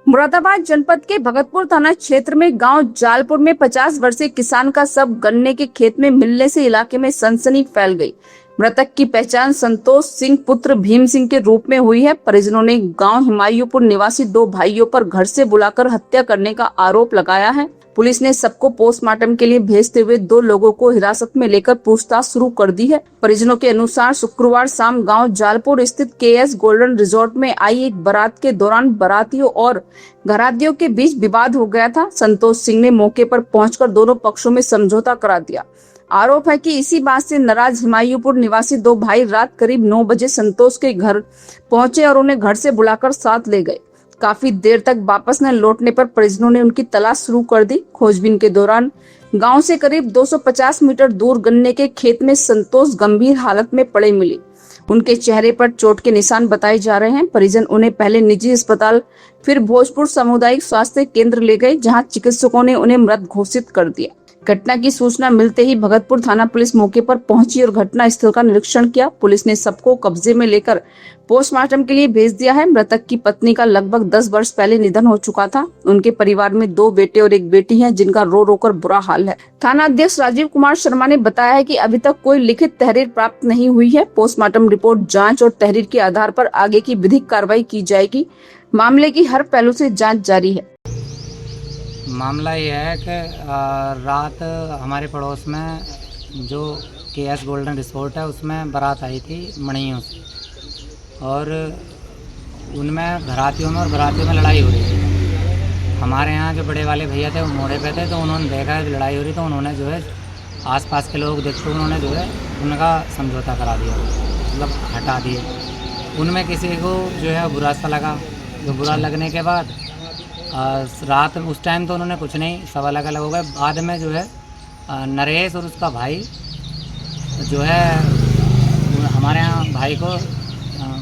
मुरादाबाद जनपद के भगतपुर थाना क्षेत्र में गांव जालपुर में 50 वर्षीय किसान का शव गन्ने के खेत में मिलने से इलाके में सनसनी फैल गई। मृतक की पहचान संतोष सिंह पुत्र भीम सिंह के रूप में हुई है। परिजनों ने गांव हिमायूपुर निवासी दो भाइयों पर घर से बुलाकर हत्या करने का आरोप लगाया है। पुलिस ने सबको पोस्टमार्टम के लिए भेजते हुए दो लोगों को हिरासत में लेकर पूछताछ शुरू कर दी है। परिजनों के अनुसार शुक्रवार शाम गांव जालपुर स्थित केएस गोल्डन रिजॉर्ट में आई एक बारात के दौरान बारातियों और घरातियों के बीच विवाद हो गया था। संतोष सिंह ने मौके पर पहुंचकर दोनों पक्षों में समझौता करा दिया। आरोप है कि इसी बात से नाराज हिमायूपुर निवासी दो भाई रात करीब 9 बजे संतोष के घर पहुंचे और उन्हें घर से बुलाकर साथ ले गए। काफी देर तक वापस न लौटने पर परिजनों ने उनकी तलाश शुरू कर दी। खोजबीन के दौरान गांव से करीब 250 मीटर दूर गन्ने के खेत में संतोष गंभीर हालत में पड़े मिले। उनके चेहरे पर चोट के निशान बताए जा रहे हैं। परिजन उन्हें पहले निजी अस्पताल फिर भोजपुर सामुदायिक स्वास्थ्य केंद्र ले गए, जहां चिकित्सकों ने उन्हें मृत घोषित कर दिया। घटना की सूचना मिलते ही भगतपुर थाना पुलिस मौके पर पहुंची और घटना स्थल का निरीक्षण किया। पुलिस ने सबको कब्जे में लेकर पोस्टमार्टम के लिए भेज दिया है। मृतक की पत्नी का लगभग 10 वर्ष पहले निधन हो चुका था। उनके परिवार में 2 बेटे और 1 बेटी है, जिनका रो रो कर बुरा हाल है। थाना अध्यक्ष राजीव कुमार शर्मा ने बताया है कि अभी तक कोई लिखित तहरीर प्राप्त नहीं हुई है। पोस्टमार्टम रिपोर्ट, जाँच और तहरीर के आधार पर आगे की विधिक कार्रवाई की जाएगी। मामले की हर पहलू से जाँच जारी है। मामला ये है कि रात हमारे पड़ोस में जो केएस गोल्डन रिसोर्ट है उसमें बारात आई थी मणियों से, और उनमें घरातियों में और बारातियों में लड़ाई हो रही थी। हमारे यहाँ जो बड़े वाले भैया थे वो मोड़े पे थे, तो उन्होंने देखा कि लड़ाई हो रही, तो उन्होंने जो है आसपास के लोग देखते उन्होंने जो है उनका समझौता करा दिया, मतलब हटा दिए। उनमें किसी को जो है बुरा सा लगा, जो बुरा लगने के बाद रात उस टाइम तो उन्होंने कुछ नहीं, सब अलग अलग हो गए। बाद में जो है नरेश और उसका भाई जो है हमारे यहाँ भाई को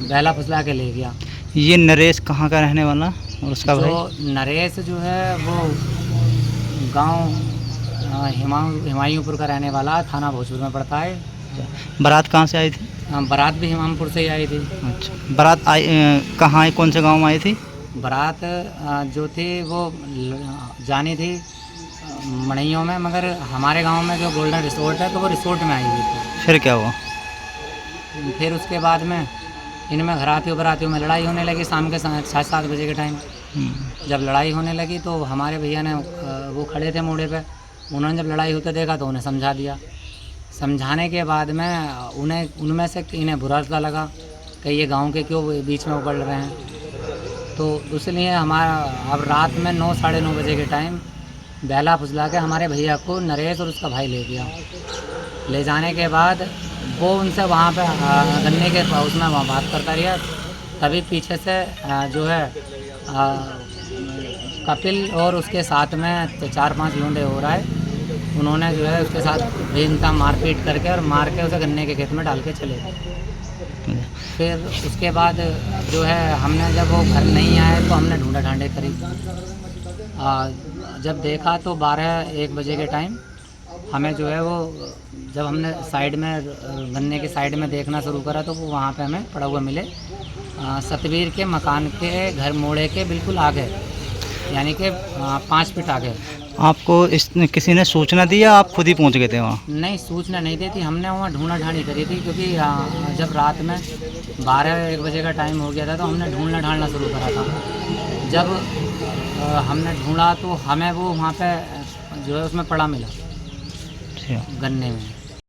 बहला फुसला के ले गया। ये नरेश कहाँ का रहने वाला और उसका भाई? जो नरेश जो है वो गांव हिमायूपुर का रहने वाला, थाना भोजपुर में पड़ता है। बारात कहाँ से आई थी? बारात भी हिमामपुर से ही आई थी। अच्छा, बारात आई कहाँ आई, कौन से गांव में आई थी? बारात जो थी वो जानी थी मणियों में, मगर हमारे गांव में जो गोल्डन रिसोर्ट है तो वो रिसोर्ट में आई हुई थी। फिर क्या हुआ? फिर उसके बाद में इनमें घरातियों बरातियों में लड़ाई होने लगी। शाम के 6-7 बजे के टाइम जब लड़ाई होने लगी तो हमारे भैया ने वो खड़े थे मोड़े पे, उन्होंने जब लड़ाई होते देखा तो उन्हें समझा दिया। समझाने के बाद में उनमें से इन्हें बुरा सा लगा कि ये गाँव के क्यों बीच में उगड़ रहे हैं, तो इसलिए हमारा अब रात में 9-9:30 बजे के टाइम बहला फुसला के हमारे भैया को नरेश और उसका भाई ले गया। ले जाने के बाद वो उनसे वहाँ पे गन्ने के उसमें वहाँ बात करता रहा। तभी पीछे से जो है कपिल और उसके साथ में 4-5 लौंडे हो रहा है, उन्होंने जो है उसके साथ बेइंतहा मारपीट करके और मार के उसे गन्ने के खेत में डाल के चले गए। फिर उसके बाद जो है हमने जब वो घर नहीं आए तो हमने ढूंढा ढांडे करी। जब देखा तो 12-1 बजे के टाइम हमें जो है वो जब हमने साइड में गन्ने के साइड में देखना शुरू करा तो वो वहाँ पे हमें पड़ा हुआ मिले, सतवीर के मकान के घर मोड़े के बिल्कुल आगे, यानी कि 5 फीट आगे। आपको किसी ने सूचना दी या आप खुद ही पहुंच गए थे वहाँ? नहीं, सूचना नहीं दी थी, हमने वहाँ ढूंढा ढांडी करी थी, क्योंकि जब रात में 12-1 बजे का टाइम हो गया था तो हमने ढूंढना ढांडना शुरू करा था। जब हमने ढूंढा तो हमें वो वहाँ पे जो है उसमें पड़ा मिला गन्ने में।